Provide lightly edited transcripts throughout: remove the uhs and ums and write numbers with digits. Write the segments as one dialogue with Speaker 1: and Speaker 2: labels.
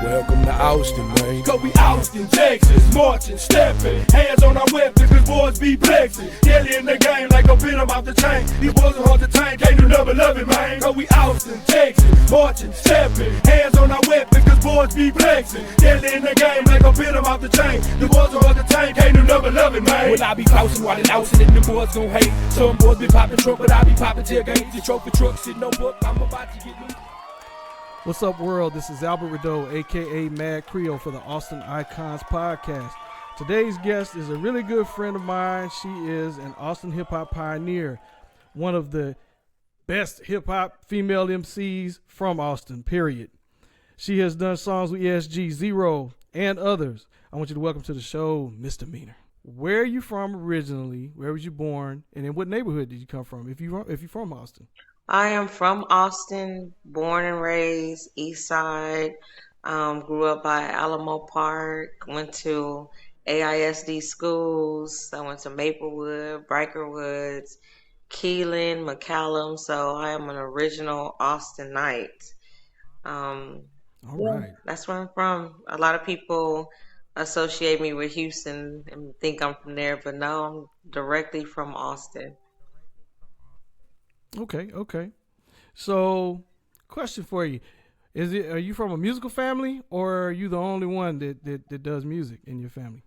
Speaker 1: Welcome to Austin, man.
Speaker 2: Cause we Austin, Texas, marching, stepping, hands on our weapons, cause boys be flexing. Daily in the game like a pin 'em off the chain. These boys are hard to tame, can't do nothing love it, man. Cause we Austin, Texas, marching, stepping, hands on our weapons, cause boys be flexing. Daily in the game like a pin 'em off the chain. These boys are hard to tame, can't do nothing love it, man. Well, I be flousing while in Austin and them boys gon' hate. Some boys be popping truck, but I be popping tailgates. The trophy truck, sitting on book, I'm about to get loose.
Speaker 3: What's up, world? This is Albert Rideau, a.k.a. Mad Creole for the Austin Icons podcast. Today's guest is a really good friend of mine. She is an Austin hip-hop pioneer, one of the best hip-hop female MCs from Austin, period. She has done songs with ESG, Zero, and others. I want you to welcome to the show, MsDemeanor. Where are you from originally? Where was you born? And in what neighborhood did you come from, if you're from Austin?
Speaker 4: I am from Austin, born and raised, East Side. Grew up by Alamo Park, went to AISD schools. I went to Maplewood, Briker Woods, Keelan, McCallum. So I am an original Austinite.
Speaker 3: All right.
Speaker 4: That's where I'm from. A lot of people associate me with Houston and think I'm from there, but no, I'm directly from Austin.
Speaker 3: Okay. So, question for you. Are you from a musical family, or are you the only one that does music in your family?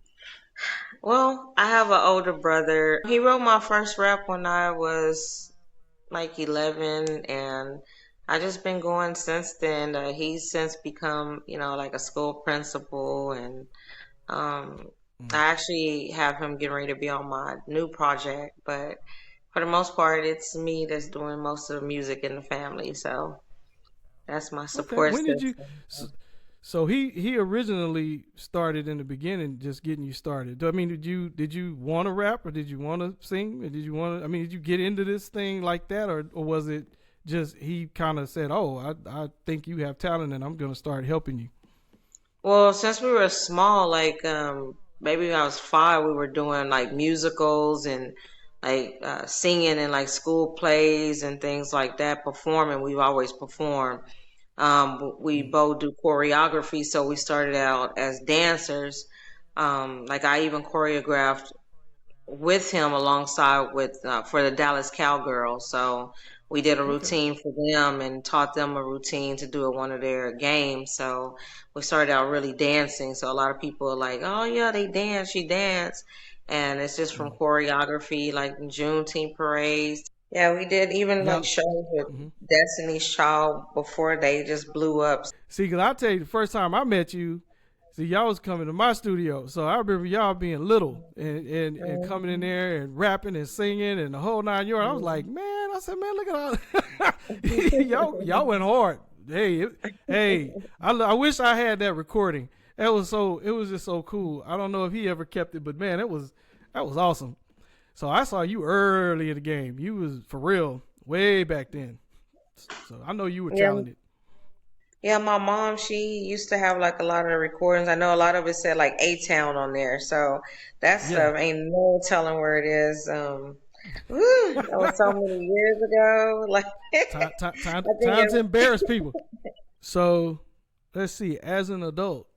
Speaker 4: Well, I have an older brother. He wrote my first rap when I was like 11, and I just been going since then. He's since become, like a school principal, and I actually have him getting ready to be on my new project, but for the most part, it's me that's doing most of the music in the family. So that's my support.
Speaker 3: When did you? So he originally started in the beginning, just getting you started. I mean, did you want to rap, or did you want to sing, or did you get into this thing like that, or was it just he kind of said, "Oh, I think you have talent, and I'm gonna start helping you"?
Speaker 4: Well, since we were small, like maybe when I was 5, we were doing like musicals and like singing in like school plays and things like that, performing. We've always performed. We both do choreography, so we started out as dancers. Like I even choreographed with him alongside with for the Dallas Cowgirls. So we did a routine for them and taught them a routine to do at one of their games. So we started out really dancing. So a lot of people are like, "Oh yeah, they dance, she dance." And it's just from choreography, like Juneteenth parades. Yeah, we did even like shows with Destiny's Child before they just blew up.
Speaker 3: See, because I'll tell you, the first time I met you, y'all was coming to my studio. So I remember y'all being little and coming in there and rapping and singing and the whole 9 yards. I was like, man, look at all. y'all went hard. Hey, I wish I had that recording. It was just so cool. I don't know if he ever kept it, but man, that was awesome. So I saw you early in the game. You was for real way back then. So I know you were talented.
Speaker 4: Yeah, my mom, she used to have like a lot of the recordings. I know a lot of it said like A-Town on there. So that stuff ain't no telling where it is. That was so many years ago. Like
Speaker 3: time to embarrass people. So let's see, as an adult,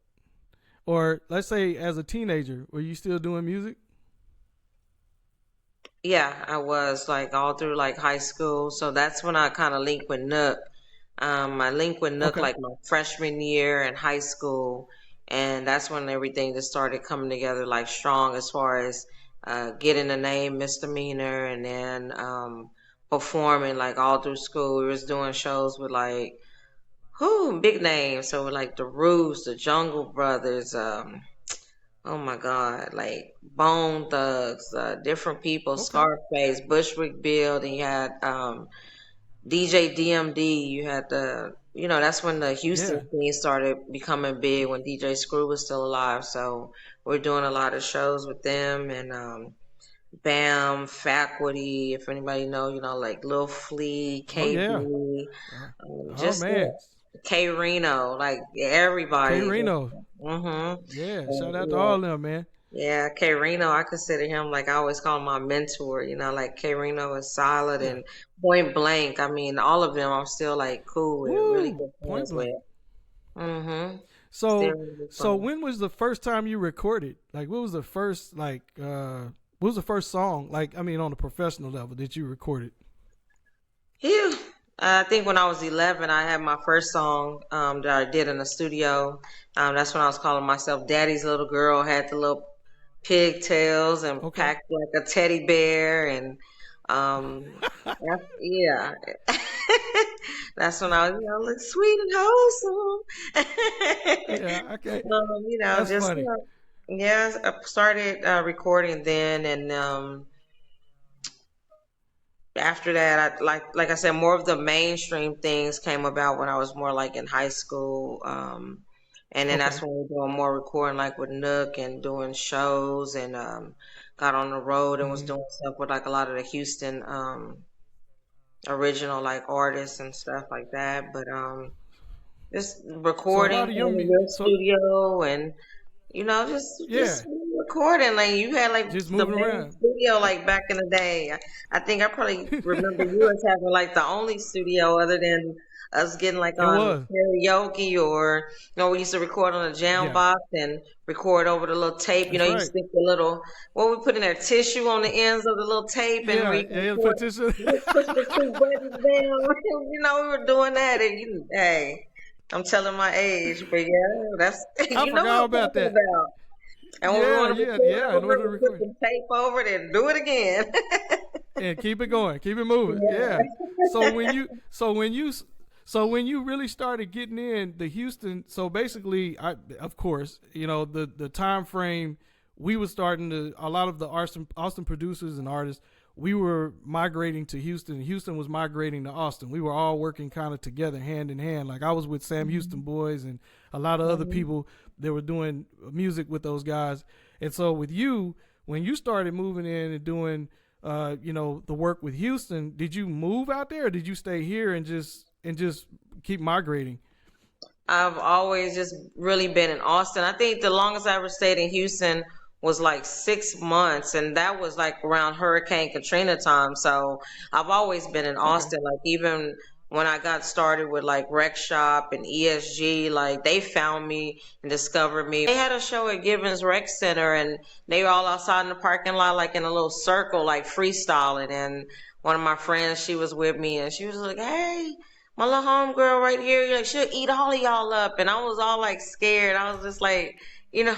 Speaker 3: or let's say as a teenager, were you still doing music?
Speaker 4: Yeah, I was like all through like high school. So that's when I kind of linked with Nook. I linked with Nook like my freshman year in high school. And that's when everything just started coming together like strong as far as getting the name MsDemeanor, and then performing like all through school. We was doing shows with like big names. So like the Roots, the Jungle Brothers, oh my God, like Bone Thugs, different people, Scarface, Bushwick Bill, then you had DJ DMD, you had that's when the Houston scene started becoming big, when DJ Screw was still alive. So we're doing a lot of shows with them, and Bam, Faculty, if anybody know, like Lil Flea, KB,
Speaker 3: man.
Speaker 4: K Reno, like everybody.
Speaker 3: K Reno. Yeah, shout out to all of them, man.
Speaker 4: Yeah, K Reno, I consider him, like I always call him my mentor, like K Reno is solid, and Point Blank. I mean, all of them I'm still like cool with, really good friends with.
Speaker 3: So
Speaker 4: really
Speaker 3: so
Speaker 4: fun.
Speaker 3: when was the first time you recorded? Like, what was the first what was the first song? Like, I mean, on a professional level that you recorded?
Speaker 4: Phew. I think when I was 11, I had my first song that I did in the studio. That's when I was calling myself Daddy's Little Girl. Had the little pigtails and
Speaker 3: Okay.
Speaker 4: packed like a teddy bear, and yeah, that's when I was, look sweet and wholesome.
Speaker 3: Yeah. Okay. That's
Speaker 4: Just
Speaker 3: funny.
Speaker 4: yeah, I started recording then, and after that, like I said, more of the mainstream things came about when I was more like in high school. And then that's
Speaker 3: Okay.
Speaker 4: when we were doing more recording, like with Nook and doing shows, and got on the road and was
Speaker 3: Hmm.
Speaker 4: doing stuff with like a lot of the Houston original like artists and stuff like that. But just
Speaker 3: So a
Speaker 4: recording
Speaker 3: lot of your
Speaker 4: in the real
Speaker 3: so
Speaker 4: studio, and
Speaker 3: yeah,
Speaker 4: just recording. Like you had like
Speaker 3: just
Speaker 4: the
Speaker 3: moving
Speaker 4: main
Speaker 3: around.
Speaker 4: studio like back in the day. I think I probably remember you as having like the only studio other than us getting like
Speaker 3: It
Speaker 4: on
Speaker 3: was.
Speaker 4: karaoke, or we used to record on a jam
Speaker 3: Yeah,
Speaker 4: box and record over the little tape.
Speaker 3: that's
Speaker 4: You
Speaker 3: right.
Speaker 4: stick the little what we put in there, tissue on the ends of the little tape, and
Speaker 3: Yeah,
Speaker 4: we
Speaker 3: yeah.
Speaker 4: record.
Speaker 3: Petition.
Speaker 4: You just push the two buttons down. We were doing that, and hey. I'm telling my age, but yeah, that's
Speaker 3: I
Speaker 4: you know what
Speaker 3: forgot
Speaker 4: I'm
Speaker 3: about
Speaker 4: talking
Speaker 3: that.
Speaker 4: about. And when we
Speaker 3: Yeah,
Speaker 4: want to
Speaker 3: yeah,
Speaker 4: record, I
Speaker 3: yeah. In order to
Speaker 4: remember put
Speaker 3: record
Speaker 4: some tape over it and do it again.
Speaker 3: and keep it going, keep it moving.
Speaker 4: Yeah.
Speaker 3: Yeah. So when you, so when you, so when you really started getting in the Houston, so basically, of course, the time frame we were starting to a lot of the Austin producers and artists. We were migrating to Houston. Houston was migrating to Austin. We were all working kind of together, hand in hand. Like I was with Sam Houston Boys and a lot of other
Speaker 4: Mhm.
Speaker 3: people that were doing music with those guys. And so with you, when you started moving in and doing the work with Houston, did you move out there or did you stay here and just keep migrating?
Speaker 4: I've always just really been in Austin. I think the longest I ever stayed in Houston was like 6 months, and that was like around Hurricane Katrina time. So I've always been in
Speaker 3: Okay.
Speaker 4: Austin. Like even when I got started with like Rec Shop and ESG, like they found me and discovered me. They had a show at Givens Rec Center, and they were all outside in the parking lot, like in a little circle, like freestyling. And one of my friends, she was with me, and she was like, "Hey, my little homegirl right here, like she'll eat all of y'all up." And I was all like scared. I was just like, you know,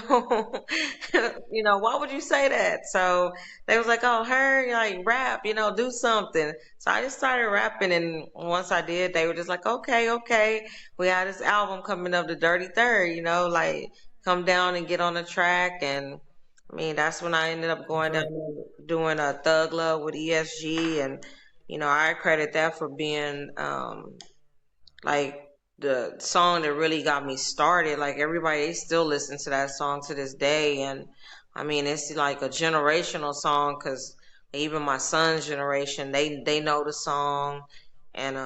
Speaker 4: why would you say that? So they was like, oh, her, like rap, do something. So I just started rapping, and once I did, they were just like, okay, okay. We had this album coming up, The Dirty Third, like come down and get on the track. And I mean, that's when I ended up
Speaker 3: That's
Speaker 4: going down
Speaker 3: right.
Speaker 4: and doing a Thug Love with ESG, and I credit that for being like the song that really got me started. Like everybody, they still listen to that song to this day, and I mean it's like a generational song because even my son's generation, they know the song, and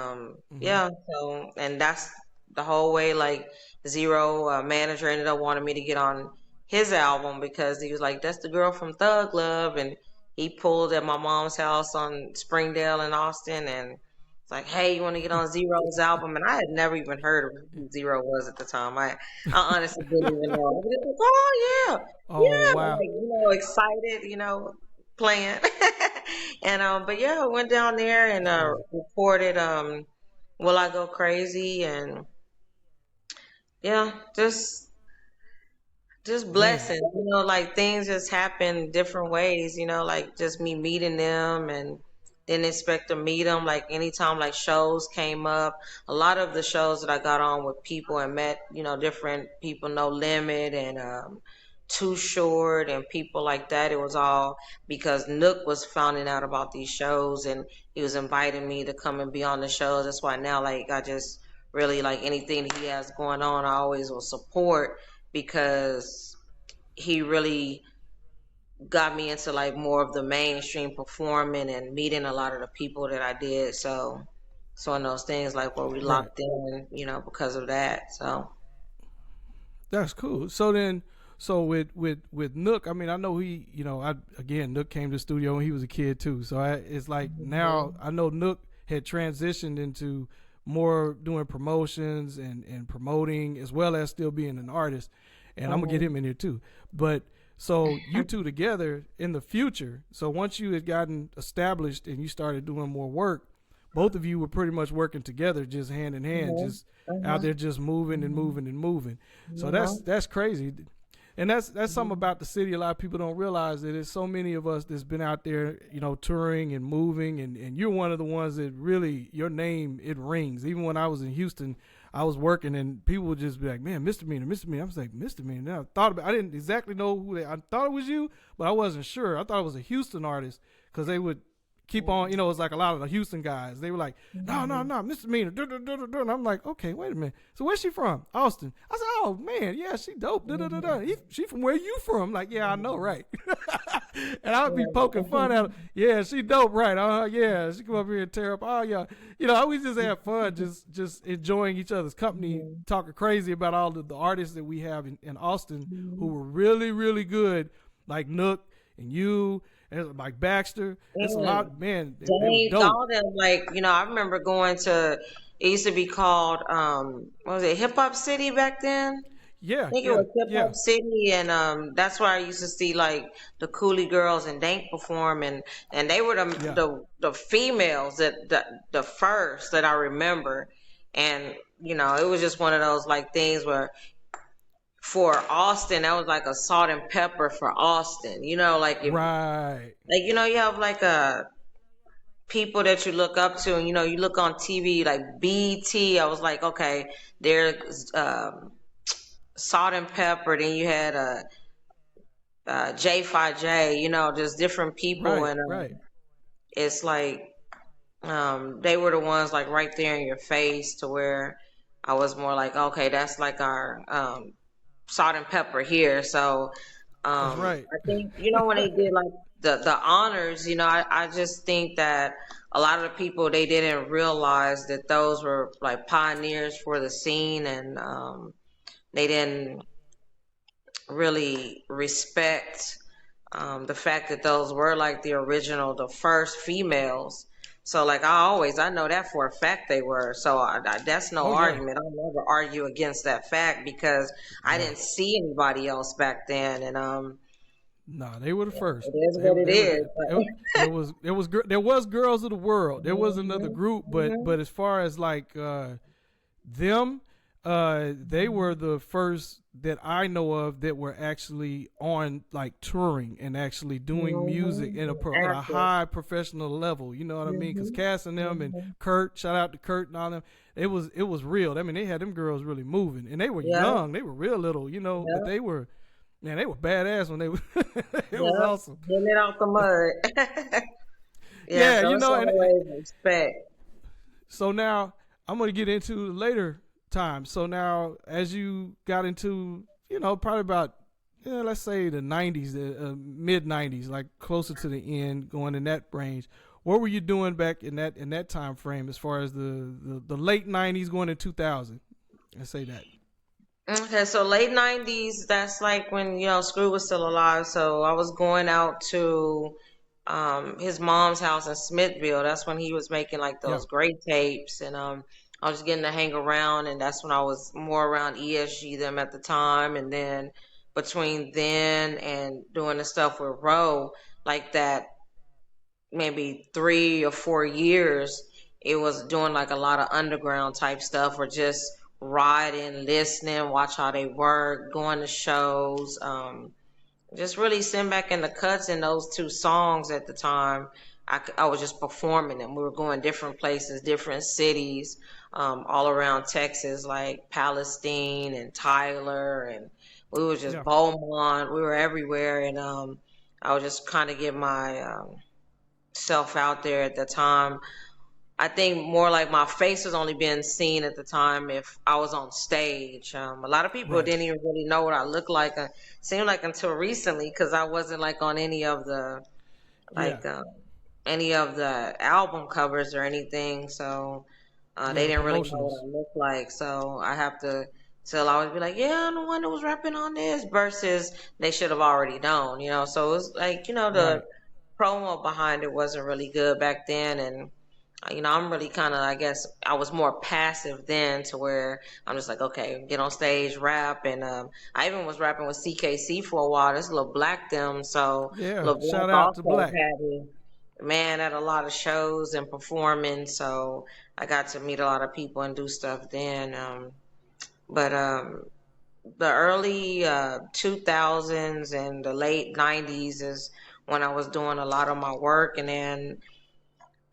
Speaker 3: Hmm.
Speaker 4: yeah. So and that's the whole way. Like Zero manager ended up wanting me to get on his album because he was like, "That's the girl from Thug Love," and he pulled at my mom's house on Springdale in Austin, and it's like, hey, you want to get on Zero's album? And I had never even heard of who Zero was at the time. I honestly didn't even know. I was just like, oh yeah,
Speaker 3: Oh
Speaker 4: yeah,
Speaker 3: wow.
Speaker 4: like excited, playing. And but yeah, I went down there and
Speaker 3: That's crazy.
Speaker 4: recorded "Will I Go Crazy?" and yeah, just
Speaker 3: Man.
Speaker 4: blessings, like things just happen different ways, like just me meeting them and didn't expect to meet them. Like anytime like shows came up, a lot of the shows that I got on with people and met, different people, No Limit and Too Short and people like that. It was all because Nook was finding out about these shows and he was inviting me to come and be on the shows. That's why now like I just really like anything that he has going on, I always will support because he really got me into like more of the mainstream performing and meeting a lot of the people that I did. So in those things like where we
Speaker 3: Right.
Speaker 4: locked in, because of that. So
Speaker 3: That's cool. So then, so with Nook, I mean, I know he, I again, Nook came to the studio when he was a kid too. So it's like now
Speaker 4: mhm.
Speaker 3: I know Nook had transitioned into more doing promotions and promoting as well as still being an artist. And I'm gonna get him in here too. But so you two together in the future. So once you had gotten established and you started doing more work, both of you were pretty much working together, just hand in hand, just out there, just moving and moving and moving. So that's crazy. And that's something about the city a lot of people don't realize, that there's so many of us that's been out there, you know, touring and moving, and you're one of the ones that really, your name, it rings. Even when I was in Houston, I was working and people would just be like, man, MsDemeanor, MsDemeanor. I was like, MsDemeanor. I didn't exactly know who I thought it was you, but I wasn't sure. I thought it was a Houston artist because they would keep on, you know, it's like a lot of the Houston guys. They were like, no, MsDemeanor. And I'm like, okay, wait a minute. So where's she from? Austin. I said, oh man, yeah, she dope. She from where you from? I'm like, yeah, I know, right? And I would be poking fun at her. Yeah, she dope, right? Yeah, she come up here and tear up all y'all. You know, I always just have fun, just enjoying each other's company, talking crazy about all the artists that we have in Austin who were really, really good, like Nook and you. And like Baxter, it's a lot, man.
Speaker 4: James, all them, like, you know, I remember going to, it used to be called, what was it, Hip Hop City back then?
Speaker 3: Yeah,
Speaker 4: I think it was Hip Hop City, and that's where I used to see like the Coolie Girls and Dank perform, and they were the females the first that I remember, and you know, it was just one of those like things where, for Austin, that was like a salt and pepper for Austin. You know, like
Speaker 3: right.
Speaker 4: Like, you know, you have like people that you look up to, and you know, you look on TV like BT. I was like, okay, there's salt and pepper. Then you had J5J. You know, just different people, and it's like they were the ones like right there in your face, to where I was more like, okay, that's like our salt and pepper here. So
Speaker 3: that's right.
Speaker 4: I think, you know, when they did like the honors, you know, I just think that a lot of the people, they didn't realize that those were like pioneers for the scene, and they didn't really respect the fact that those were like the first females. So like I know that for a fact they were. So that's no argument. I'll never argue against that fact, because I didn't see anybody else back then. And
Speaker 3: no, they were the first.
Speaker 4: It is what it is.
Speaker 3: There was Girls of the World. There was another group, but as far as like them, they were the first that I know of that were actually on like touring and actually doing music at a high professional level. You know what I mean? Because Cass and them and Kurt, shout out to Kurt and all them, it was real. I mean, they had them girls really moving, and they were young. They were real little, you know, but they were badass when they were. It was awesome.
Speaker 4: Getting it off the mud.
Speaker 3: So you know,
Speaker 4: and respect.
Speaker 3: So now I'm going to get into later time. So now, as you got into, you know, probably about, let's say the 90s, the mid 90s, like closer to the end, going in that range, what were you doing back in that time frame, as far as the late 90s going to 2000? I say that.
Speaker 4: Okay, so late 90s, that's like when, you know, Screw was still alive. So I was going out to his mom's house in Smithville. That's when he was making like those great tapes, and I was getting to hang around, and that's when I was more around ESG them at the time. And then between then and doing the stuff with Roe, like that maybe 3 or 4 years, it was doing like a lot of underground type stuff, or just riding, listening, watch how they work, going to shows, just really sitting back in the cuts in those 2 songs at the time. I was just performing them. We were going different places, different cities, all around Texas, like Palestine and Tyler, and we were just Beaumont. We were everywhere, and I was just kind of getting my self out there at the time. I think more like my face was only being seen at the time if I was on stage. A lot of people didn't even really know what I looked like. It seemed like until recently, because I wasn't like on any of the any of the album covers or anything. So they didn't really know what I looked like. So I have to still always be like, yeah, I'm the one that was rapping on this, versus they should have already known, you know. So it was like, you know, the promo behind it wasn't really good back then, and I'm really kind of, I guess, I was more passive then to where I'm just like, okay, get on stage, rap. And I even was rapping with CKC for a while. This little Black them. So
Speaker 3: Yeah,
Speaker 4: little
Speaker 3: shout
Speaker 4: Black
Speaker 3: out to
Speaker 4: also
Speaker 3: Black.
Speaker 4: had me, man, at a lot of shows and performing. So I got to meet a lot of people and do stuff then. But the early 2000s and the late 90s is when I was doing a lot of my work. And then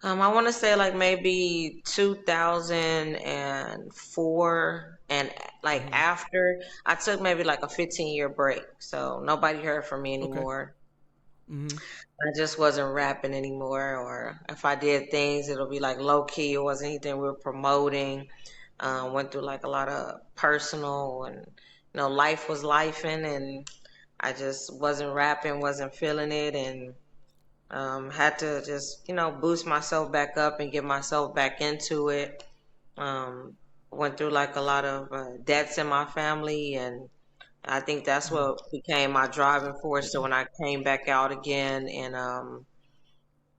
Speaker 4: I want to say like maybe 2004 and like
Speaker 3: Hmm.
Speaker 4: after I took maybe like a 15-year break. So nobody heard from me
Speaker 3: Okay.
Speaker 4: anymore.
Speaker 3: Hmm.
Speaker 4: I just wasn't rapping anymore, or if I did things, it'll be like low key. It wasn't anything we were promoting. Went through like a lot of personal and life was lifing, and I just wasn't rapping, wasn't feeling it, and had to just, boost myself back up and get myself back into it. Um, Went through like a lot of debts in my family, and I think that's what became my driving force. So when I came back out again, and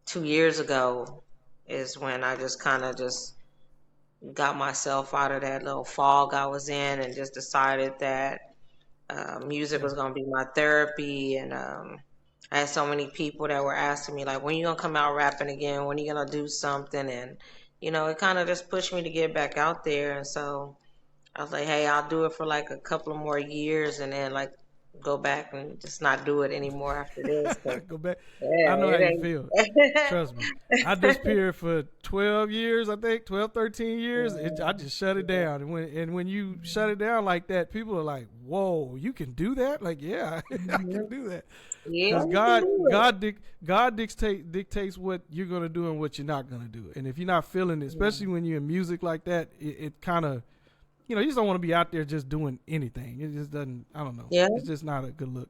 Speaker 4: 2 years ago is when I just kind of just got myself out of that little fog I was in, and just decided that music
Speaker 3: Yeah.
Speaker 4: was gonna be my therapy. And I had so many people that were asking me like, when you gonna come out rapping again? When you gonna do something? And it kind of just pushed me to get back out there. And so I was like, hey, I'll do it for like a couple of more years, and then like go back and just not do it anymore after this. 'Cause,
Speaker 3: Go back. I know how you
Speaker 4: yeah,
Speaker 3: feel.
Speaker 4: it
Speaker 3: Trust me. I disappeared for 12 years, I think, 12, 13 years. I just shut it
Speaker 4: ain't.
Speaker 3: down. And when you shut it down like that, people are like, whoa, you can do that? Like, yeah, I can do that.
Speaker 4: Yeah,
Speaker 3: Because
Speaker 4: you can do it.
Speaker 3: God dictates what you're going to do and what you're not going to do. And if you're not feeling it, especially when you're in music like that, it kind of, you just don't want to be out there just doing anything. It just doesn't, I don't know.
Speaker 4: Yeah.
Speaker 3: It's just not a good look.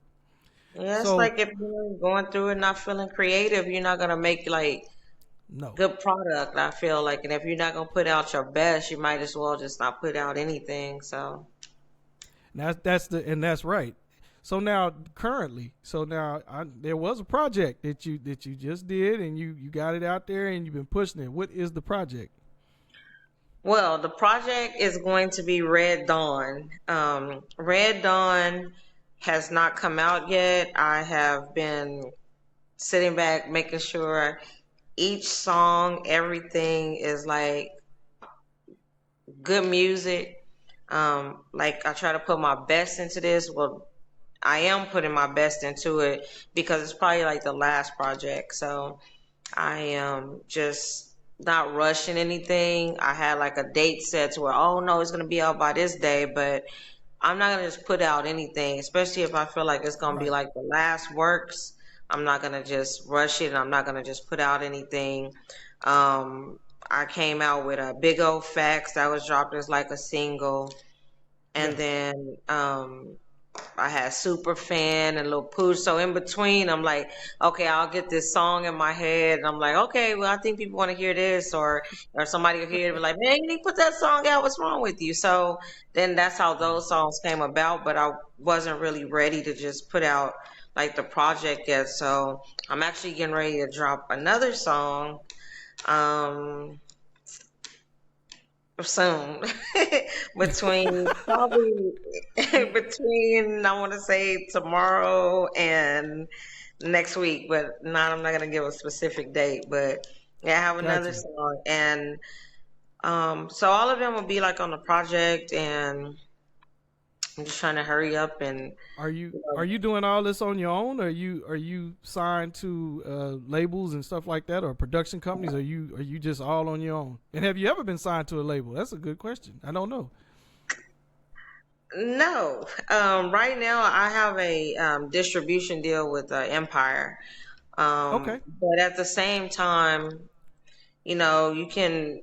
Speaker 4: Yeah, it's
Speaker 3: So,
Speaker 4: like if you're going through it not feeling creative, you're not gonna make like
Speaker 3: no.
Speaker 4: good product, I feel like. And if you're not gonna put out your best, you might as well just not put out anything. So
Speaker 3: That's right. So now currently, there was a project that you just did and you got it out there and you've been pushing it. What is the project?
Speaker 4: well, the project is going to be Red Dawn. Red Dawn has not come out yet. I have been sitting back making sure each song, everything is like good music. Like I try to put my best into this. Well, I am putting my best into it because it's probably like the last project. So I am just not rushing anything. I had like a date set to where, oh no, it's gonna be out by this day, but I'm not gonna just put out anything, especially if I feel like it's gonna be
Speaker 3: Right.
Speaker 4: like the last works. I'm not gonna just rush it, and I'm not gonna just put out anything. Um, I came out with a big old facts that was dropped as like a single, and
Speaker 3: Yeah.
Speaker 4: then I had super fan and little pooch. So in between, I'm like, okay, I'll get this song in my head, and I'm like, okay, well, I think people want to hear this, or somebody will hear it, and be like, man, you need to put that song out. What's wrong with you? So then that's how those songs came about. But I wasn't really ready to just put out like the project yet. So I'm actually getting ready to drop another song. Um, soon between probably between I want to say tomorrow and next week, but I'm not gonna give a specific date. But yeah, I have another
Speaker 3: Gotcha.
Speaker 4: song, and so all of them will be like on the project, and I'm just trying to hurry up and
Speaker 3: Are you
Speaker 4: you
Speaker 3: are
Speaker 4: know,
Speaker 3: you doing all this on your own? Are you signed to labels and stuff like that, or production companies? Are you just all on your own? And have you ever been signed to a label? That's a good question. I don't know.
Speaker 4: no. Right now I have a distribution deal with Empire,
Speaker 3: Okay.
Speaker 4: but at the same time, you can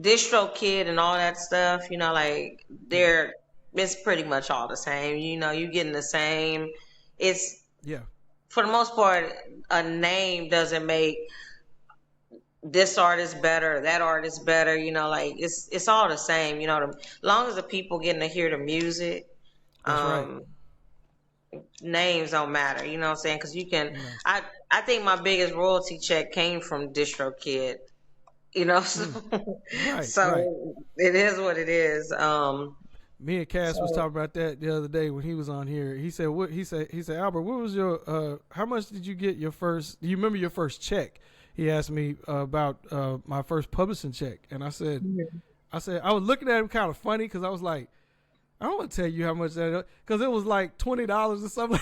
Speaker 4: DistroKid and all that stuff, like
Speaker 3: Yeah.
Speaker 4: it's pretty much all the same. You getting the same. It's
Speaker 3: Yeah.
Speaker 4: for the most part, a name doesn't make this artist better, that artist better, like it's all the same, as long as the people getting to hear the music,
Speaker 3: That's right.
Speaker 4: um, names don't matter, you know what I'm saying? Because
Speaker 3: No.
Speaker 4: I think my biggest royalty check came from DistroKid. you know. So,
Speaker 3: Right, right.
Speaker 4: so it is what it is.
Speaker 3: Me and Cass was
Speaker 4: So
Speaker 3: talking about that the other day when he was on here. He said, "What?" He said, Albert, what was your? How much did you get your first? Do you remember your first check? He asked me about my first publishing check, and I said I was looking at him kind of funny because I was like, I don't want to tell you how much that because it was like $20 or something.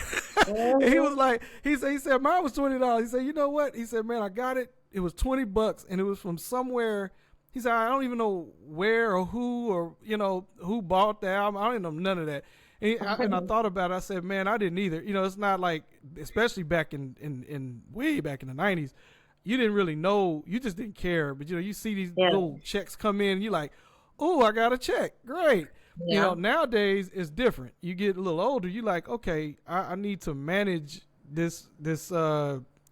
Speaker 3: And he was like, he said mine was $20. He said, you know what? He said, man, I got it. It was $20, and it was from somewhere. He said, I don't even know where or who or who bought the album. I don't know none of that. And I thought about it. I said, man, I didn't either. It's not like, especially back in way back in the '90s, you didn't really know. You just didn't care. But you see these
Speaker 4: yeah,
Speaker 3: little checks come in, and you're like, oh, I got a check. Great.
Speaker 4: yeah,
Speaker 3: Nowadays it's different. You get a little older, you like, okay, I need to manage this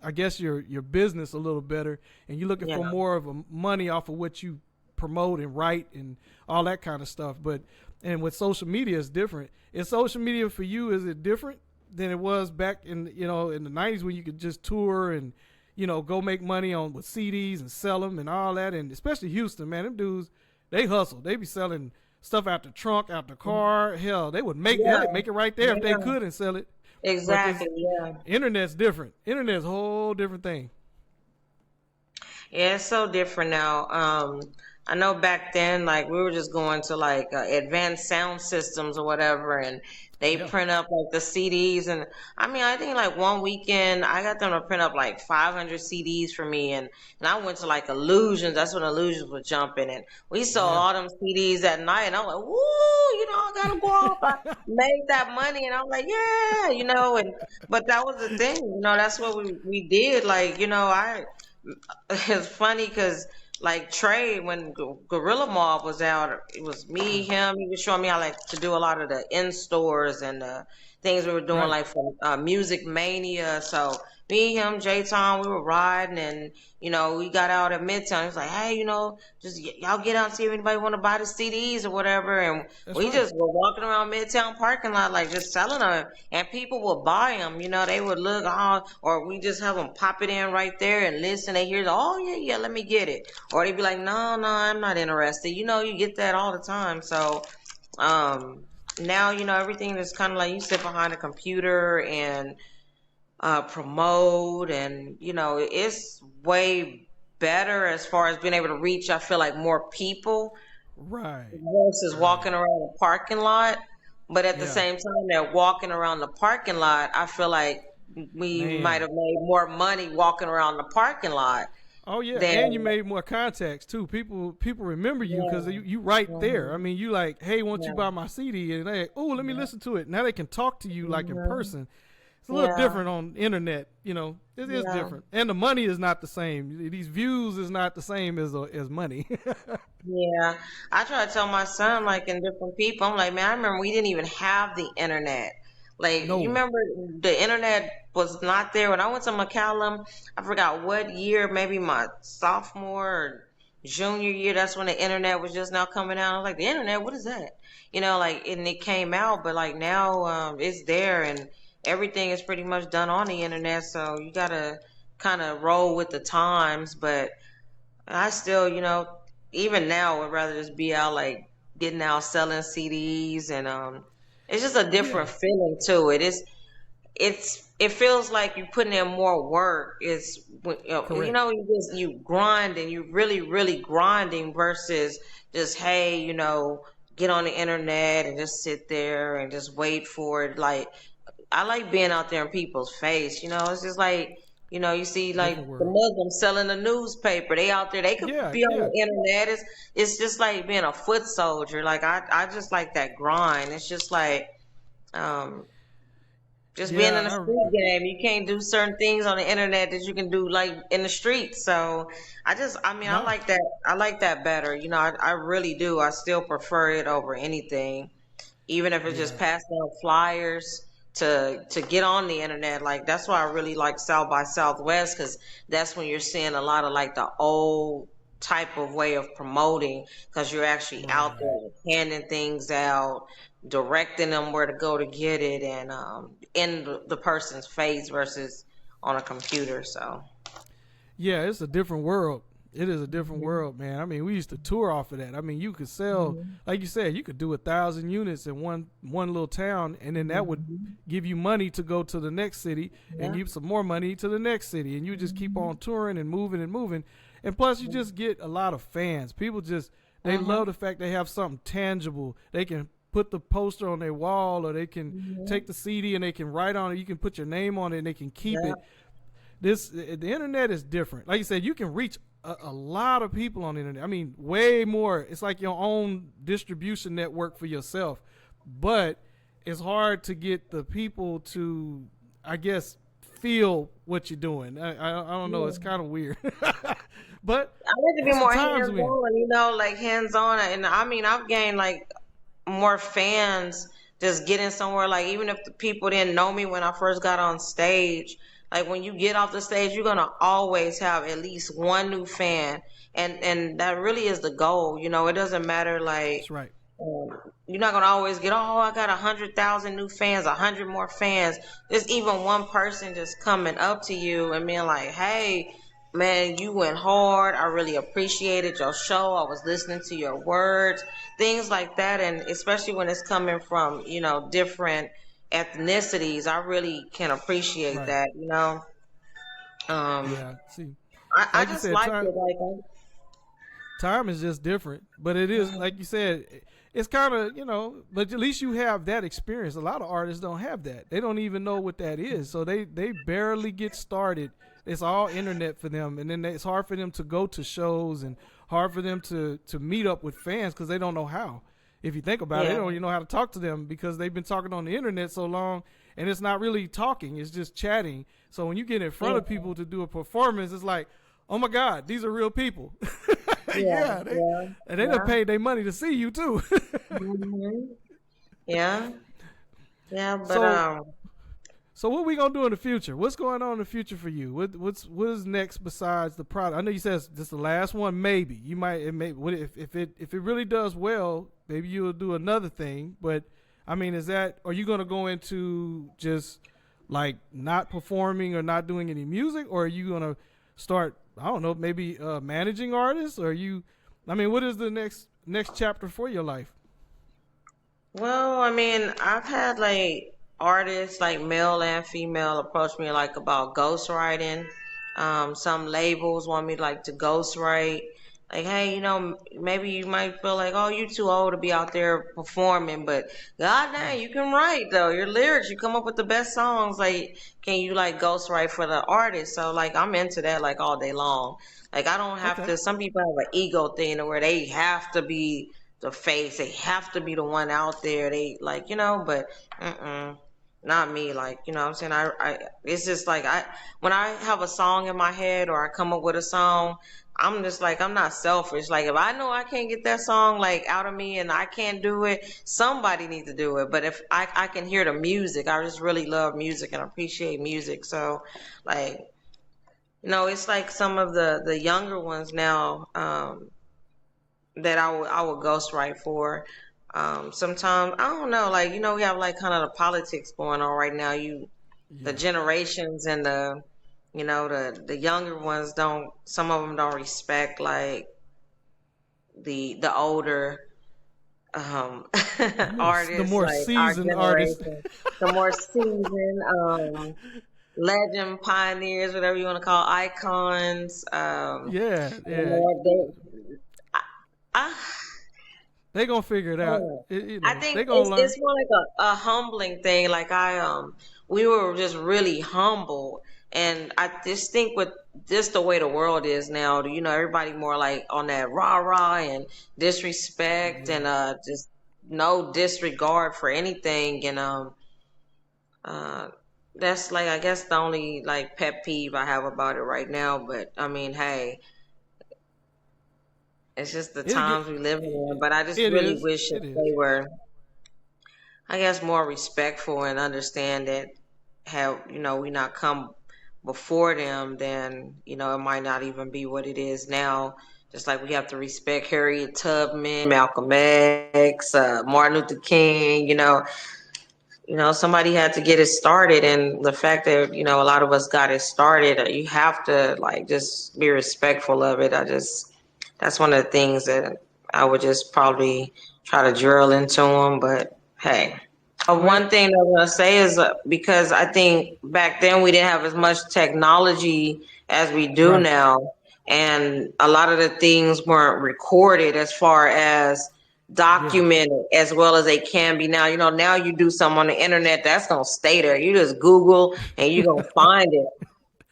Speaker 3: I guess your business a little better, and you're looking for
Speaker 4: yeah,
Speaker 3: more of a money off of what you promote and write and all that kind of stuff. And with social media it's different. Is social media for you, is it different than it was back in the '90s when you could just tour and go make money on with CDs and sell them and all that? And especially Houston, man, them dudes, they hustle. They be selling stuff out the trunk, out the car. Hell, they would make
Speaker 4: yeah,
Speaker 3: it right there if they
Speaker 4: yeah.
Speaker 3: could and sell it. But this
Speaker 4: Exactly. Yeah.
Speaker 3: internet's different. Internet's a whole different thing.
Speaker 4: Yeah, it's so different now. I know back then, like we were just going to like advanced sound systems or whatever, and they
Speaker 3: Yeah.
Speaker 4: print up like the CDs. And I mean, I think like one weekend I got them to print up like 500 CDs for me, and I went to like Illusions. That's when Illusions was jumping, and we saw
Speaker 3: Yeah.
Speaker 4: all them CDs at night, and I'm like, woo, I gotta go off. I made that money, and I'm like, yeah, and but that was the thing, that's what we did. Like, it's funny because like Trey, when Gorilla Mob was out, it was me, him. He was showing me how like to do a lot of the in stores and things we were doing
Speaker 3: Right.
Speaker 4: like from Music Mania. So me, him, J Tom, we were riding, and we got out at Midtown. He was like, hey, just y'all get out and see if anybody want to buy the CDs or whatever. And
Speaker 3: That's
Speaker 4: we
Speaker 3: right.
Speaker 4: just were walking around Midtown parking lot like just selling them, and people would buy them. They would look, or we just have them pop it in right there and listen. They hear, oh yeah, yeah, let me get it, or they'd be like, no, no, I'm not interested. You get that all the time. So now everything is kind of like you sit behind a computer and promote, and it's way better as far as being able to reach, I feel like, more people
Speaker 3: Right.
Speaker 4: versus
Speaker 3: Right.
Speaker 4: walking around the parking lot. But at the
Speaker 3: Yeah.
Speaker 4: same time, that walking around the parking lot, I feel like we might
Speaker 3: Man.
Speaker 4: have made more money walking around the parking lot
Speaker 3: Oh yeah, and you
Speaker 4: than,
Speaker 3: made more contacts too. People remember you because
Speaker 4: yeah,
Speaker 3: you right there. I
Speaker 4: hmm,
Speaker 3: mean, you like, hey, won't you
Speaker 4: yeah,
Speaker 3: buy my CD? And they, oh, let me
Speaker 4: yeah,
Speaker 3: listen to it. Now they can talk to you like in
Speaker 4: hmm,
Speaker 3: person. It's a little
Speaker 4: yeah,
Speaker 3: different on internet. It is
Speaker 4: yeah.
Speaker 3: different, and the money is not the same. These views is not the same as money.
Speaker 4: Yeah, I try to tell my son, like, in different people, I'm like, man, I remember we didn't even have the internet. Like, you
Speaker 3: No.
Speaker 4: remember the internet was not there when I went to McCallum. I forgot what year, maybe my sophomore or junior year. That's when the internet was just now coming out. I was like, the internet, what is that? Like, and it came out, but like now, it's there, and everything is pretty much done on the internet. So you gotta kind of roll with the times, but. I still, even now would rather just be out like getting out selling CDs, and it's just a different
Speaker 3: Yeah.
Speaker 4: feeling to it. It feels like you're putting in more work. It's
Speaker 3: Correct.
Speaker 4: you grind, and you really really grinding versus just, hey, get on the internet and just sit there and just wait for it. Like, I like being out there in people's face. It's just like, you see like
Speaker 3: Different
Speaker 4: the
Speaker 3: world.
Speaker 4: Muslims selling the newspaper. They out there, they could
Speaker 3: Yeah.
Speaker 4: be on
Speaker 3: Yeah.
Speaker 4: the internet. It's just like being a foot soldier. Like, I just like that grind. It's just like um just being in a
Speaker 3: Yeah.
Speaker 4: street game. You can't do certain things on the internet that you can do like in the streets. So I mean, I
Speaker 3: No.
Speaker 4: like that. I like that better. I really do. I still prefer it over anything, even if it's just
Speaker 3: Yeah.
Speaker 4: passing out flyers to get on the internet. Like, that's why I really like South by Southwest, because that's when you're seeing a lot of like the old type of way of promoting, because you're actually out
Speaker 3: Right.
Speaker 4: there handing things out, directing them where to go to get it, and in the person's face versus on a computer. So
Speaker 3: Yeah. It's a different world. It is a different world, man. I mean, we used to tour off of that. I mean, you could sell, like you said, you could do 1,000 units in one little town, and then that would give you money to go to the next city, and give some more money to the next city, and you just keep on touring and moving and moving. And plus, you just get a lot of fans. People just they love the fact they have something tangible. They can put the poster on their wall, or they can take the CD and they can write on it. You can put your name on it, and they can keep it. The internet is different. Like you said, you can reach a lot of people on the internet. I mean, way more. It's like your own distribution network for yourself. But it's hard to get the people to, I guess, feel what you're doing. I don't know. It's kind of weird. But
Speaker 4: I like to be more hands-on, like hands-on. And I mean, I've gained like more fans just getting somewhere. Like even if the people didn't know me when I first got on stage, like when you get off the stage, you're gonna always have at least one new fan, and that really is the goal. It doesn't matter. Like
Speaker 3: that's right.
Speaker 4: You're not gonna always get, I got 100,000 new fans, 100 more fans. There's even one person just coming up to you and being like, "Hey, man, you went hard. I really appreciated your show. I was listening to your words," things like that, and especially when it's coming from different ethnicities, I really can appreciate that,
Speaker 3: See,
Speaker 4: I just
Speaker 3: said,
Speaker 4: like
Speaker 3: time,
Speaker 4: it. Like
Speaker 3: time is just different, but it is like you said, it's kind of but at least you have that experience. A lot of artists don't have that. They don't even know what that is, so they barely get started. It's all internet for them, and then it's hard for them to go to shows and hard for them to meet up with fans because they don't know how. If you think about it, they don't even know how to talk to them because they've been talking on the internet so long, and it's not really talking, it's just chatting. So when you get in front of people to do a performance, it's like, oh my God, these are real people. And they done paid their money to see you too.
Speaker 4: But
Speaker 3: so what we gonna do in the future? What's going on in the future for you? What is next besides the product? I know you said this is the last one. Maybe you might. If it really does well, maybe you'll do another thing. But I mean, are you gonna go into just like not performing or not doing any music, or are you gonna start? I don't know, maybe managing artists, or what is the next chapter for your life?
Speaker 4: well, I mean, I've had like artists, like male and female, approach me like about ghostwriting. Some labels want me like to ghostwrite. Like, hey, maybe you might feel like, oh, you too old to be out there performing, but god dang, you can write though. Your lyrics, you come up with the best songs. Like, can you like ghostwrite for the artist? So like, I'm into that like all day long. Like, I don't have to. Some people have an ego thing where they have to be the face. They have to be the one out there. They like, but not me. Like, what I'm saying? It's just like when I have a song in my head or I come up with a song, I'm just like, I'm not selfish. Like, if I know I can't get that song like out of me and I can't do it, somebody needs to do it. But if I can hear the music, I just really love music and appreciate music. So like, it's like some of the younger ones now, that I would ghostwrite for. Sometimes I don't know, like we have like kind of the politics going on right now. The generations and the younger ones don't. Some of them don't respect like the older artists,
Speaker 3: the more
Speaker 4: like
Speaker 3: seasoned artists,
Speaker 4: the more seasoned legend, pioneers, whatever you want to call, icons.
Speaker 3: They gonna figure it out.
Speaker 4: I think it's more like a humbling thing. Like we were just really humble, and I just think with just the way the world is now, everybody more like on that rah rah and disrespect and just no disregard for anything, and that's like, I guess, the only like pet peeve I have about it right now. But I mean, hey. It's just the times we live in, but I just really wish that they were, I guess, more respectful and understand that we not come before them, then, it might not even be what it is now. Just like we have to respect Harriet Tubman, Malcolm X, Martin Luther King, somebody had to get it started, and the fact that, a lot of us got it started, you have to like just be respectful of it. That's one of the things that I would just probably try to drill into them. But hey, one thing I want to say is because I think back then we didn't have as much technology as we do now. And a lot of the things weren't recorded as far as documented as well as they can be now. Now you do something on the internet, that's going to stay there. You just Google and you're going to find it.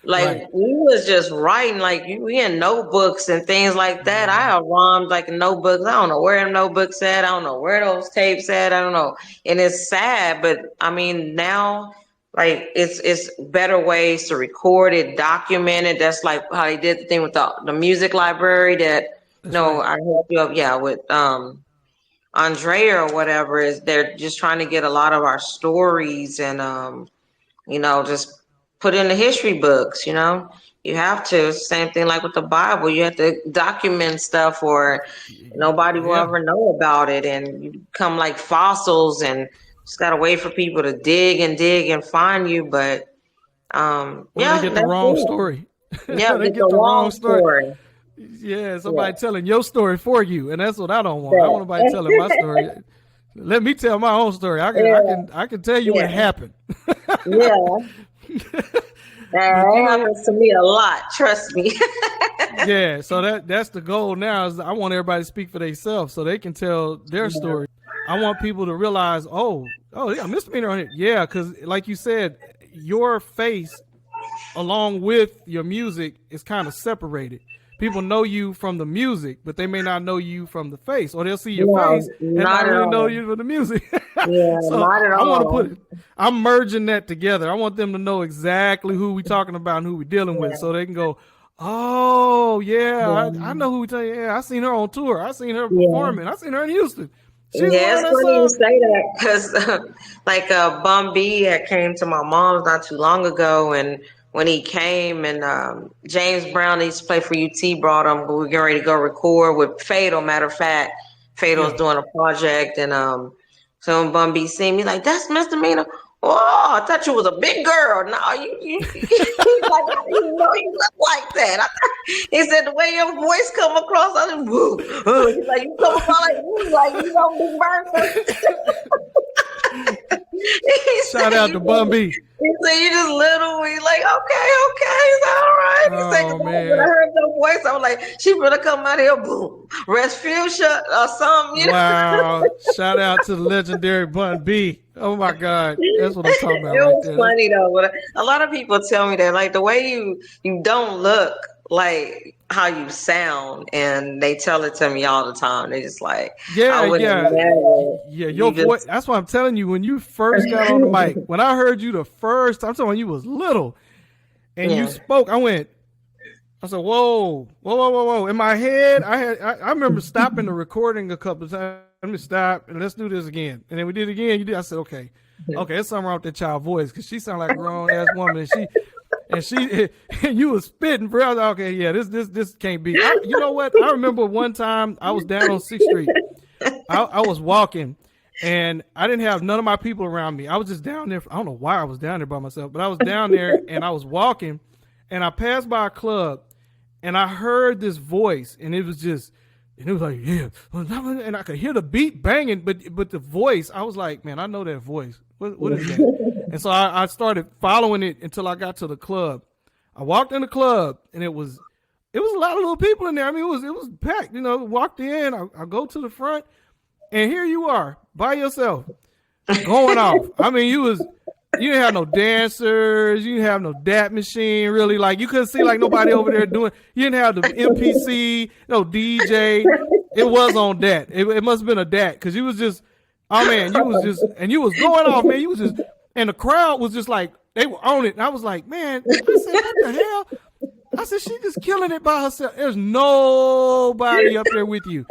Speaker 4: Like we was just writing, like we in notebooks and things like that. I have rhymed like in notebooks. I don't know where them notebooks at. I don't know where those tapes at. I don't know. And it's sad, but I mean now, like it's better ways to record it, document it. That's like how they did the thing with the music library that I hooked you up, with Andrea or whatever. Is they're just trying to get a lot of our stories and just put in the history books. You have to. Same thing like with the Bible. You have to document stuff or nobody will ever know about it, and you become like fossils and just gotta wait for people to dig and find you. But
Speaker 3: they get the wrong story.
Speaker 4: Yeah, they get the wrong story.
Speaker 3: Yeah, somebody telling your story for you, and that's what I don't want. I want nobody telling my story. Let me tell my own story. I can tell you what happened.
Speaker 4: That happens to me a lot. Trust me.
Speaker 3: Yeah, so that's the goal now. Is I want everybody to speak for themselves so they can tell their story. I want people to realize, oh, yeah, MsDemeanor on it. Yeah, because like you said, your face along with your music is kind of separated. People know you from the music, but they may not know you from the face, or they'll see your face and not really know you from the music. So
Speaker 4: not at all.
Speaker 3: I want to I'm merging that together. I want them to know exactly who we're talking about and who we're dealing with, so they can go, oh, I know who we tell you. Yeah, I seen her on tour. I seen her performing. I seen her in Houston.
Speaker 4: It's funny you say that because Bun B had came to my mom's not too long ago, and when he came and James Brown, he used to play for UT, brought him, but we were getting ready to go record with Fatal. Matter of fact, Fatal's doing a project, and so when Bun B seen me, like, that's MsDemeanor. Oh, I thought you was a big girl. No, you like, I didn't know you look like that. He said the way your voice come across, I just woo. He's like, you come across like woo, like Big Bird.
Speaker 3: Shout out to Bun B.
Speaker 4: He said you just little. He's like, okay, it's all right. He said, when I heard your voice, I was like, she better come out here, boom, Resfusia or something.
Speaker 3: Wow! Shout out to the legendary Bun B. Oh my God, that's what I'm talking about.
Speaker 4: It was funny though. But a lot of people tell me that, like, the way you don't look like how you sound, and they tell it to me all the time. They just like,
Speaker 3: yeah. Your voice. That's what I'm telling you. When you first got on the mic, when I heard you the first time, I'm talking you was little, and you spoke. I said, whoa. In my head, I remember stopping the recording a couple of times. Let me stop and let's do this again. And then we did it again. I said, okay, there's something wrong with that child voice because she sounded like a grown ass woman, and you was spitting for. I was like, okay, yeah, this can't be. You know what? I remember one time I was down on 6th Street. I was walking, and I didn't have none of my people around me. I was just down there. I don't know why I was down there by myself, but I was down there and I was walking, and I passed by a club, and I heard this voice, and it was like, yeah, and I could hear the beat banging, but the voice, I was like, man, I know that voice. What is that? And so I started following it until I got to the club. I walked in the club, and it was a lot of little people in there. I mean, it was packed. Walked in, I go to the front, and here you are by yourself, going off. I mean, you didn't have no dancers, you didn't have no DAT machine, really. Like, you couldn't see like nobody over there doing. You didn't have the MPC, no DJ. It was on DAT. It must have been a DAT because you was just. Oh man, you was going off, man. You was just, and the crowd was just like, they were on it. And I was like, man, I said, what the hell? I said, she just killing it by herself. There's nobody up there with you.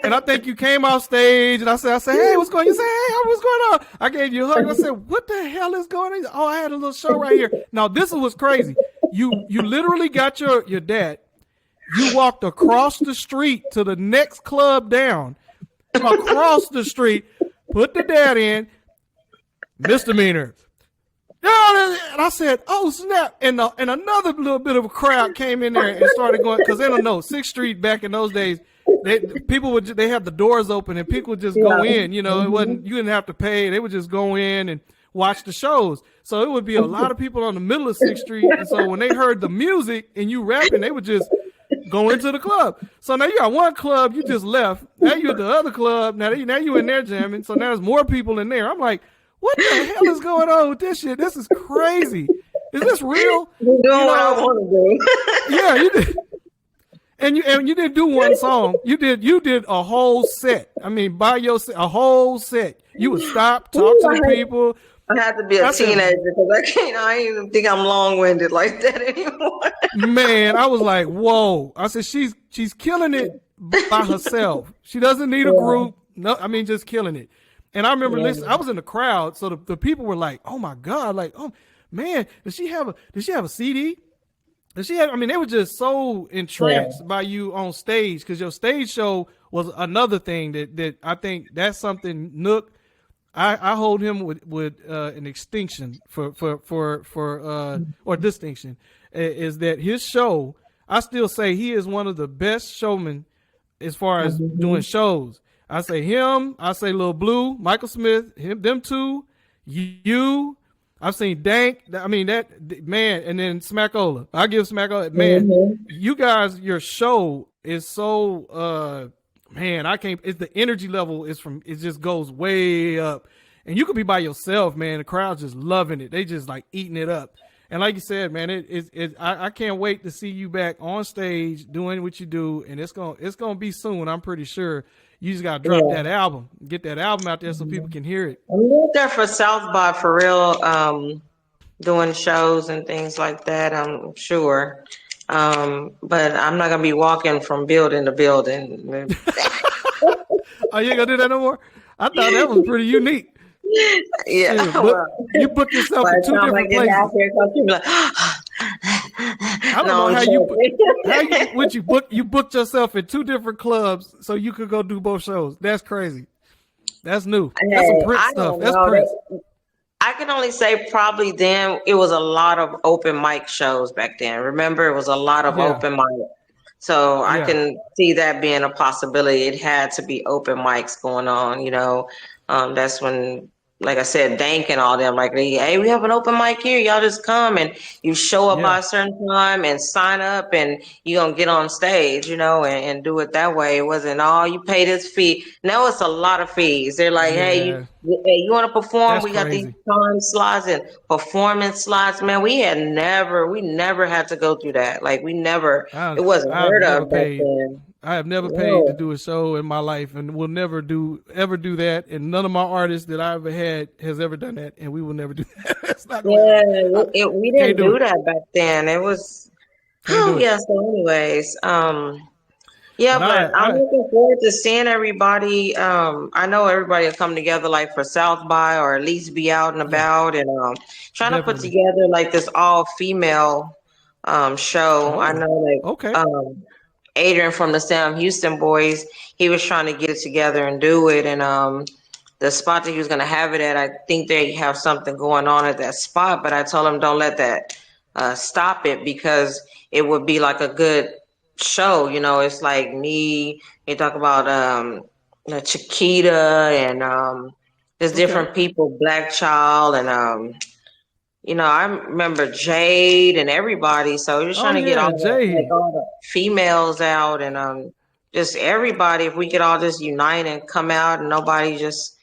Speaker 3: And I think you came off stage, and I said, hey, what's going on? You say, hey, what's going on? I gave you a hug. And I said, what the hell is going on? Oh, I had a little show right here. Now, this is what's crazy. You literally got your dad. You walked across the street to the next club down. Across the street, put the dad in, MsDemeanor. Yeah, and I said, "Oh snap!" And another little bit of a crowd came in there and started going because they don't know 6th Street back in those days. People would they have the doors open and people would just go in. You know, it wasn't you didn't have to pay. They would just go in and watch the shows. So it would be a lot of people on the middle of 6th Street. And so when they heard the music and you rapping, they would just go into the club. So now you got one club you just left. Now you at the other club. Now you in there jamming. So now there's more people in there. I'm like, what the hell is going on with this shit? This is crazy. Is this real?
Speaker 4: You're doing what I want to
Speaker 3: do. Yeah, you did. And you didn't do one song. You did a whole set. I mean, by yourself, a whole set. You would stop, talk to the people.
Speaker 4: I have to be a teenager because I don't even think I'm long-winded like that anymore.
Speaker 3: Man, I was like, whoa. I said, she's killing it by herself. She doesn't need a group. No, I mean, just killing it. And I remember listening, I was in the crowd, so the people were like, "Oh my God!" Like, "Oh man, does she have a CD? Does she have?" I mean, they were just so entranced by you on stage because your stage show was another thing that I think that's something Nook. I hold him with an extinction for or distinction is that his show. I still say he is one of the best showmen as far as doing shows. I say him. I say Lil Blue, Michael Smith, them two, you. I've seen Dank. I mean that man, and then Smackola. I give Smackola. Man, you guys, your show is so. Man, I can't. It's the energy level is from. It just goes way up, and you could be by yourself, man. The crowd's just loving it. They just like eating it up. And like you said, man, I can't wait to see you back on stage doing what you do, and it's gonna be soon. I'm pretty sure. You just gotta drop that album, get that album out there so people can hear it.
Speaker 4: I'm there for South by for real, doing shows and things like that. I'm sure, but I'm not gonna be walking from building to building.
Speaker 3: Oh, you ain't gonna do that no more? I thought that was pretty unique.
Speaker 4: Yeah,
Speaker 3: you book yourself in two different places. I don't know how you booked yourself in two different clubs so you could go do both shows. That's crazy. That's new. That's some Prince stuff. That's Prince.
Speaker 4: I can only say probably then it was a lot of open mic shows back then. Remember, it was a lot of open mic. So I can see that being a possibility. It had to be open mics going on, you know. That's when, like I said, Dank and all them, like, hey, we have an open mic here. Y'all just come and you show up by a certain time and sign up and you're going to get on stage, you know, and do it that way. It wasn't, you pay this fee. Now it's a lot of fees. They're like, hey, you want to perform?
Speaker 3: That's
Speaker 4: we got
Speaker 3: crazy.
Speaker 4: these time slots and performance slots. Man, we never had to go through that. Like it wasn't heard of back then.
Speaker 3: I have never paid to do a show in my life and will never ever do that. And none of my artists that I ever had has ever done that. And we will never do that. That's not
Speaker 4: we didn't do that back then. It was, so anyways, but I'm looking forward to seeing everybody. I know everybody will come together like for South by or at least be out and about and trying to put together like this all female show. I know Adrian from the Sam Houston Boys, he was trying to get it together and do it. And the spot that he was going to have it at, I think they have something going on at that spot. But I told him don't let that stop it because it would be like a good show. You know, it's like me. You talk about Chiquita and there's different people, Black Child and you know, I remember Jade and everybody. So we're trying to get all the females out and just everybody. If we could all just unite and come out and nobody just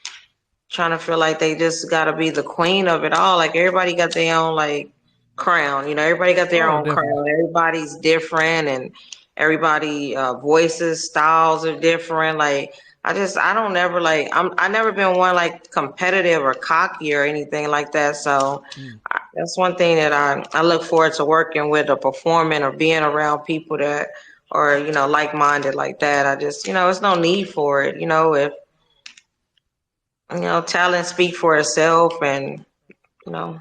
Speaker 4: trying to feel like they just got to be the queen of it all. Like everybody got their own like crown. You know, everybody got their own crown. Everybody's different and everybody voices, styles are different. Like I don't never like I never been one like competitive or cocky or anything like that. So that's one thing that I look forward to working with or performing or being around people that are, you know, like-minded like that. I just, you know, it's no need for it. You know, if, you know, talent speak for itself and, you know.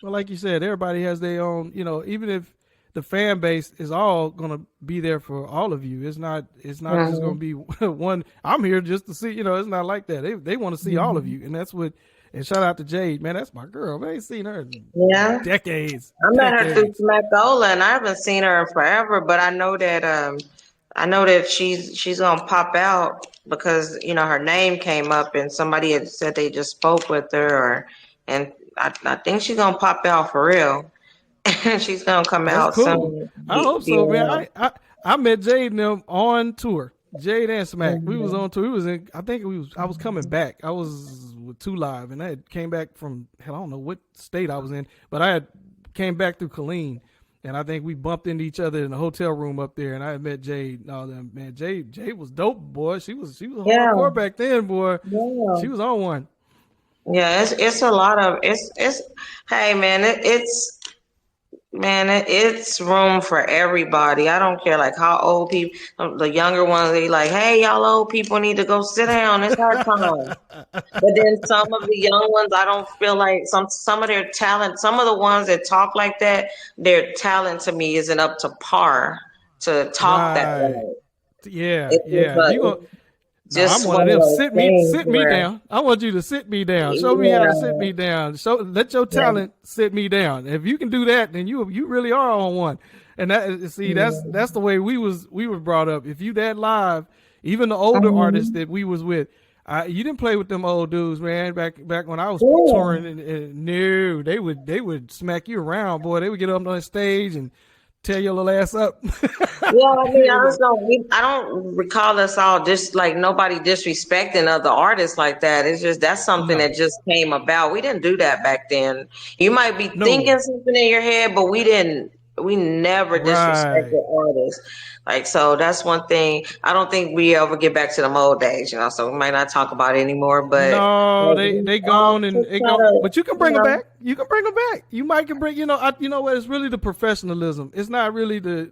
Speaker 3: Well, like you said, everybody has their own, you know, even if the fan base is all gonna be there for all of you. It's not just gonna be one. I'm here just to see. You know, it's not like that. They want to see all of you, and that's what And shout out to Jade, man. That's my girl. Man, I ain't seen her in
Speaker 4: Yeah.
Speaker 3: decades.
Speaker 4: I met her through Smacola, and I haven't seen her in forever. But I know that she's gonna pop out because her name came up, and somebody had said they just spoke with her, and I think she's gonna pop out for real. She's gonna come
Speaker 3: That's
Speaker 4: out
Speaker 3: cool.
Speaker 4: soon.
Speaker 3: I hope so, man. I met Jade and them on tour. Jade and Smack. We was on tour. I was coming back. I was with 2 Live, and I had came back from hell, I don't know what state I was in, but I had came back through Killeen, and I think we bumped into each other in the hotel room up there, and I had met Jade and all them. Man, Jade was dope, boy. She was hardcore back then, boy. Yeah. She was on one.
Speaker 4: Yeah, it's a lot of it's. Hey, man, it's room for everybody. I don't care like how old people, the younger ones, they like, hey, y'all old people need to go sit down. It's our time. But then some of the young ones, I don't feel like some of their talent, some of the ones that talk like that, their talent to me isn't up to par to talk that way.
Speaker 3: Yeah, I'm one of them. Sit me down. I want you to sit me down. Show me how to sit me down. Let your talent sit me down. If you can do that, then you really are on one. And that's the way we were brought up. If you that live, even the older artists that we was with, you didn't play with them old dudes, man. Back when I was touring, and no, they would smack you around, boy. They would get up on the stage and tear your little ass up.
Speaker 4: Yeah, I mean, I don't recall us all just like nobody disrespecting other artists like that. It's just that's something that just came about. We didn't do that back then. You might be thinking something in your head, but we didn't. We never disrespected artists. Like, so that's one thing. I don't think we ever get back to them old days, so we might not talk about it anymore, but
Speaker 3: no, they gone and it go. But you can bring them back. You can bring them back. You might can bring, you know what? It's really the professionalism. It's not really the,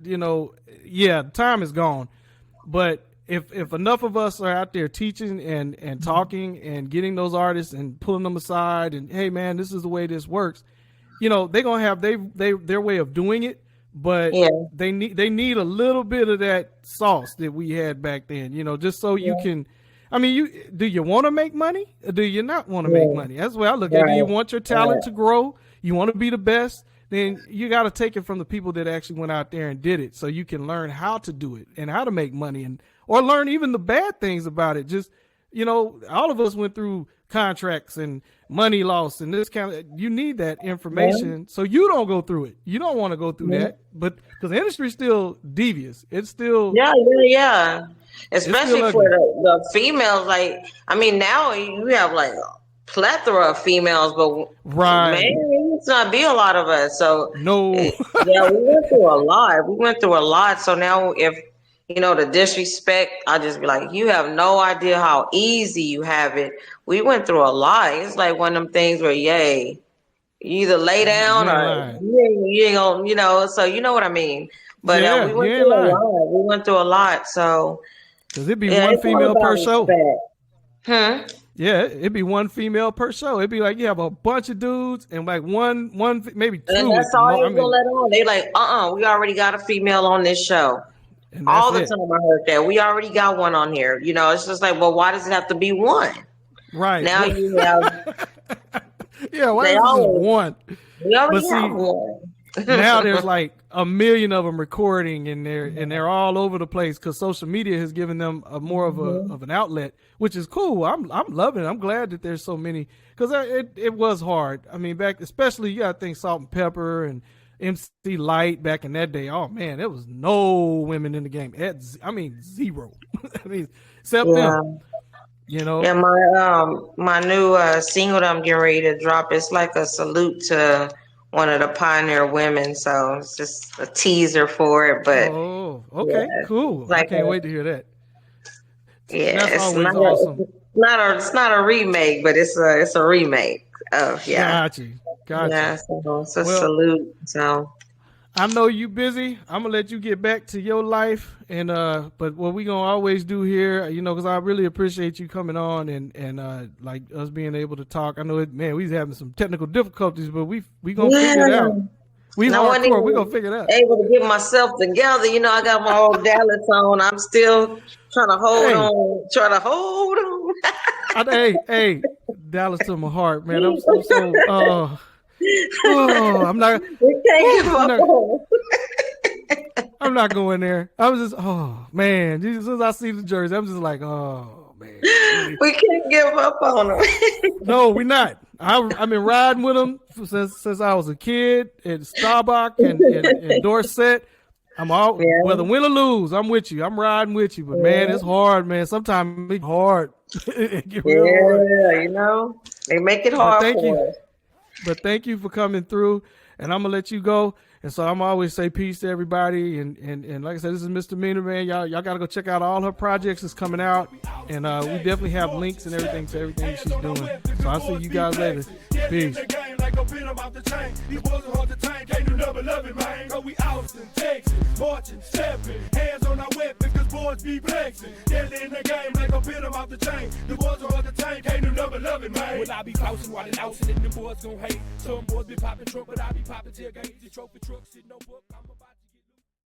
Speaker 3: time is gone. But if enough of us are out there teaching and talking and getting those artists and pulling them aside and, hey man, this is the way this works. They're gonna have their way of doing it. But they need a little bit of that sauce that we had back then, just so you can. I mean, do you want to make money or do you not want to make money? That's the way I look at it. Do you want your talent to grow? You want to be the best? Then you got to take it from the people that actually went out there and did it, so you can learn how to do it and how to make money, or learn even the bad things about it. Just all of us went through contracts and money loss and this kind of. You need that information so you don't go through it. You don't want to go through that, but because the industry's still devious, it's still
Speaker 4: especially for the females. Like, I mean, now you have like a plethora of females, but man, it's not be a lot of us. So
Speaker 3: no,
Speaker 4: we went through a lot. So now if the disrespect, I just be like, you have no idea how easy you have it. We went through a lot. It's like one of them things where, you either lay down or you ain't gonna, so you know what I mean. But we went through a lot. We went through a lot. So,
Speaker 3: because it'd be one female per show.
Speaker 4: Huh?
Speaker 3: Yeah, it'd be one female per show. It'd be like you have a bunch of dudes and like one maybe two.
Speaker 4: And that's all you're gonna let on. They like, we already got a female on this show. All the time I heard that. We already got one on here. It's just like, well, why does it have to be one?
Speaker 3: Right.
Speaker 4: Now you have.
Speaker 3: Why is it one?
Speaker 4: We already have one.
Speaker 3: Now there's like a million of them recording, and they're all over the place because social media has given them a more of an outlet, which is cool. I'm loving it. I'm glad that there's so many, because it was hard. I mean, back, especially you got to think Salt and Pepper and MC Light back in that day. Oh man, there was no women in the game. Zero. Except them.
Speaker 4: Yeah, my new single that I'm getting ready to drop. It's like a salute to one of the pioneer women. So it's just a teaser for it. But
Speaker 3: cool. I can't wait to hear that.
Speaker 4: Yeah,
Speaker 3: that's always awesome.
Speaker 4: It's not a remake, but it's a remake.
Speaker 3: Gotcha.
Speaker 4: Yeah, so it's a salute. So
Speaker 3: I know you busy. I'm gonna let you get back to your life, and but what we gonna always do here, because I really appreciate you coming on and like us being able to talk. I know we was having some technical difficulties, but we gonna figure it out. We gonna figure it out.
Speaker 4: Able to get myself together. I got my old Dallas on. I'm still trying to hold on.
Speaker 3: Hey, Dallas to my heart, man. I'm so I'm not.
Speaker 4: We can't give
Speaker 3: I'm
Speaker 4: up
Speaker 3: not,
Speaker 4: on
Speaker 3: I'm not going there. I was just, oh man. As soon as I see the jersey, I'm just like, oh man.
Speaker 4: them. We can't give up on them.
Speaker 3: No, we're not. I've been riding with them since I was a kid at Starbucks and Dorset. I'm all whether win or lose, I'm with you. I'm riding with you. But man, it's hard, man. Sometimes it's hard. It get real hard.
Speaker 4: You know, they make it hard for us.
Speaker 3: But thank you for coming through, and I'm gonna let you go. And so I'm always say peace to everybody. And like I said, this is MsDemeanor, man. Y'all gotta go check out all her projects that's coming out, and we definitely have links and everything to everything she's doing. So I'll see you guys later. Peace.
Speaker 2: These boys are hard to tank, can't do nothing love it, man. Cause we Austin, Texas, marching, stepping, hands on our weapons, cause boys be flexing. Deadly in the game, like a pin them off the chain. The boys are hard to tank, can't do nothing love it, man. Well, I be closing while they lousing, and them boys gon' hate. Some boys be popping truck, but I be popping tailgates. The trophy truck, shit, no book, I'm about